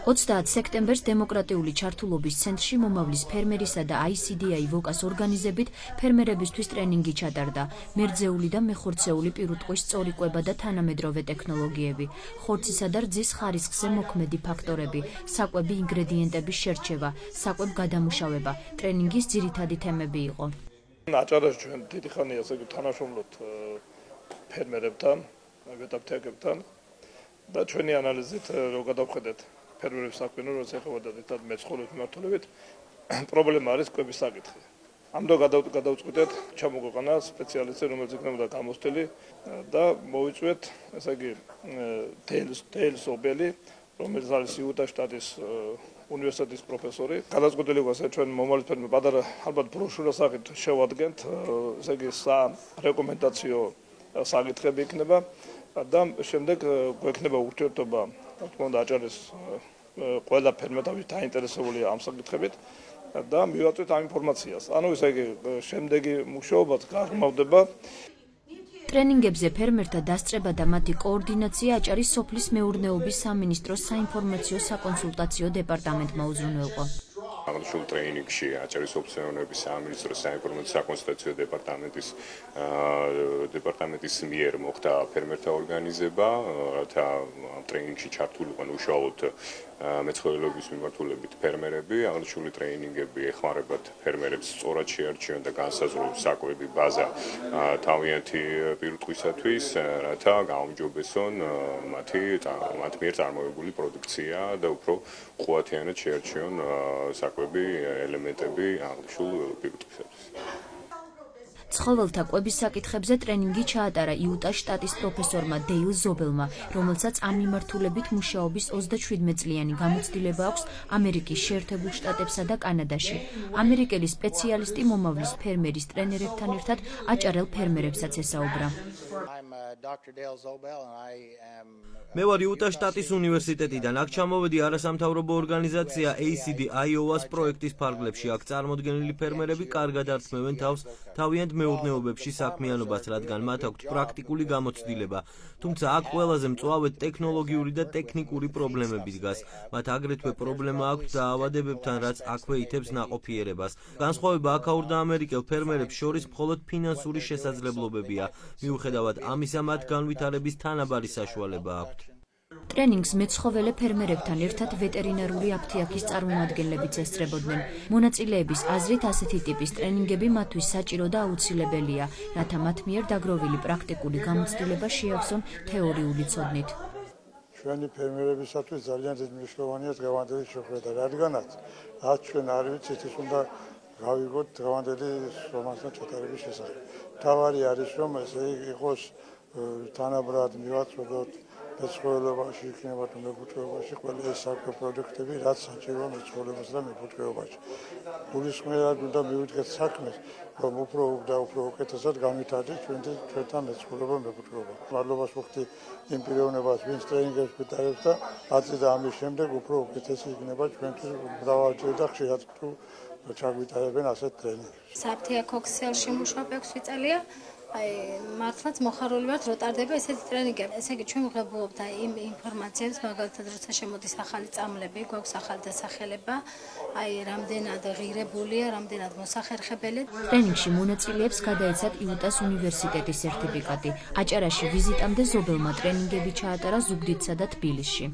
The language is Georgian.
20 სექტემბერს დემოკრატიული ჩართულობის ცენტრში მომავლის ფერმერისა და ICDI VOCA-ს ორგანიზებით ფერმერებისთვის ტრენინგი ჩატარდა. მერძეული და მეხორცეული პირუტყვის სწორი კვება და თანამედროვე ტექნოლოგიები, ხორცისა და რძის ხარისხზე მოქმედი ფაქტორები, საკვები ინგრედიენტების შერჩევა, საკვებ გადამუშავება. ტრენინგის ძირითადი თემები იყო. აჭარაში ჩვენ დიდი ხანია ესე თანამშრომლობთ ფერმერებთან, ვეტაპთეკებთან და ჩვენი ანალიზით რო გადავხედეთ ფერმერების საქმე, რომ ეხება და მეცხოველების მიმართულებით პრობლემა არის კვების საკითხი. ამ დრო გადავწყვიტეთ ჩამოგვეყანა სპეციალისტი, რომელიც იქნებოდა გამოცდილი და მოვიწვიეთ, ესე იგი თეილს ობელი, რომელიც არის იუტას შტატის უნივერსიტეტის პროფესორი. გადაწყვეტილი გვაქვს ჩვენ მომავლის ფერმერ პატარა ალბათ ბროშურას სახით შევადგენთ, ესე იგი რეკომენდაციო საკითხები იქნება და შემდეგ გვექნება ურთიერთობა თქმა უნდა აჭარის ყველა ფერმერთან დაინტერესებულია ამ საკითხებით და მივაწვით ამ ინფორმაციას. ანუ ესე იგი შემდეგი მუშაობაც გაღრმავდება. ტრენინგებზე ფერმერთა დასწრება და მათი კოორდინაცია აჭარის სოფლის მეურნეობის სამინისტროს საინფორმაციო საკონსულტაციო დეპარტამენტმა უზრუნველყო. აღნიშნულ ტრეინინგში აჭარის სოფლის მეურნეობის სამინისტროს საინფორმაციო საკონსულტაციო დეპარტამენტის მიერ მოხდა ფერმერთა ორგანიზება, რათა ამ ტრეინინგში ჩართულიყვნენ უშუალოდ მეცხოველეობის მიმართულებით ფერმერები. აღნიშნული ტრეინინგები ეხმარებათ ფერმერებს სწორად შეარჩიონ და განსაზღვრონ საკვები ბაზა თავიანთი პირუტყვისათვის, რათა გაუმჯობესონ მათ მიერ წარმოებული პროდუქცია და უფრო ყუათიანად შეარჩიონ საკვები ელემენტები აღნიშნულ პირუტყვისათვის. ცხოველთა კვების საკითხებზე ტრენინგი ჩაატარა იუტას შტატის პროფესორმა დეილ ზობელმა, რომელსაც ამ მიმართულებით მუშაობის 37 წლიანი გამოცდილება აქვს ამერიკის შეერთებულ შტატებსა და კანადაში. ამერიკელი სპეციალისტი მომავლის ფერმერის ტრენერებთან ერთად აჭარელ ფერმერებსაც ესაუბრა. მე ვარ იუტას შტატის უნივერსიტეტიდან. აქ ჩამოვედი არასამთავრობო ორგანიზაცია ACDI-OAS პროექტის ფარგლებში. აქ წარმოდგენილი ფერმერები კარგად ართმევენ თავს თავიანთ მეურნეობებში საქმიანობას, რადგან მათ აქვთ პრაქტიკული გამოცდილება. თუმცა აქ ყველაზე მწვავედ ტექნოლოგიური და ტექნიკური პრობლემები დგას. მათ აგრეთვე პრობლემა აქვთ დაავადებებთან, რაც აქვე ითებს ნაყოფიერებას. განსხვავება აქაურ და ამერიკელ ფერმერებს შორის მხოლოდ ფინანსური შესაძლებლობებია. მიუხედავად ამისა, მათ განვითარების თანაბარი საშუალება აქვთ. ტრენინგს მეცხოველე ფერმერებთან ერთად ვეტერინარული აფთიაქის წარმომადგენლებიც ესწრებოდნენ. მონაწილეების აზრით ასეთი ტიპის ტრენინგები მათთვის საჭირო და აუცილებელია, რათა მათ მიერ დაგროვილი პრაქტიკული გამოცდილება შეავსონ თეორიული ცოდნით. ჩვენი ფერმერებისათვის ძალიან დიდი მნიშვნელოვანია დღევანდელი შეხვედრა, რადგანაც რაც ჩვენ არ ვიცით, ის უნდა გავიგოთ დღევანდელი შრომასთან ჩატარების შესახებ. თავარი არის რომ ესე იყოს თანაბრად მივაწოდოთ მეცხოველეობაში, იქნება თუ მეფუტკრეობაში ყველა ეს საკვე პროდუქტები, რაც საჭიროა მეცხოველებას და მეფუტკრეობაში. გულისხმიერად უნდა მივიდგეთ საქმეს, რომ უფრო უკეთესად განვითარდეს ჩვენთან მეცხოველება მეფუტკრეობა. მადლობას ვუხდი იმ პიროვნებას, ვინც ტრენინგებს გვიტარებს და აწი და ამის შემდეგ უფრო უკეთესი იქნება ჩვენთვის მრავალჯერ და ხშირად თუ ჩაგვიტარებენ ასეთ ტრენინგებს. საფთიაქო ქსელში მუშაობ 6 წელია. მართლაც მოხარული ვართ, რომ ტარდება ესეთი ტრენინგები. ესე იგი, ჩვენ ვღებულობთ იმ ინფორმაციებს, მაგალითად, როცა შემოდის ახალი წამლები, გვაქვს ახალი დასახელება, რამდენად ღირებულია, რამდენად მოსახერხებელი. ტრენინგში მონაწილეებს გადაეცათ იუტას უნივერსიტეტის სერტიფიკატი. აჭარაში ვიზიტამდე ზობელმა ტრენინგები ჩაატარა ზუგდიდსა და თბილისში.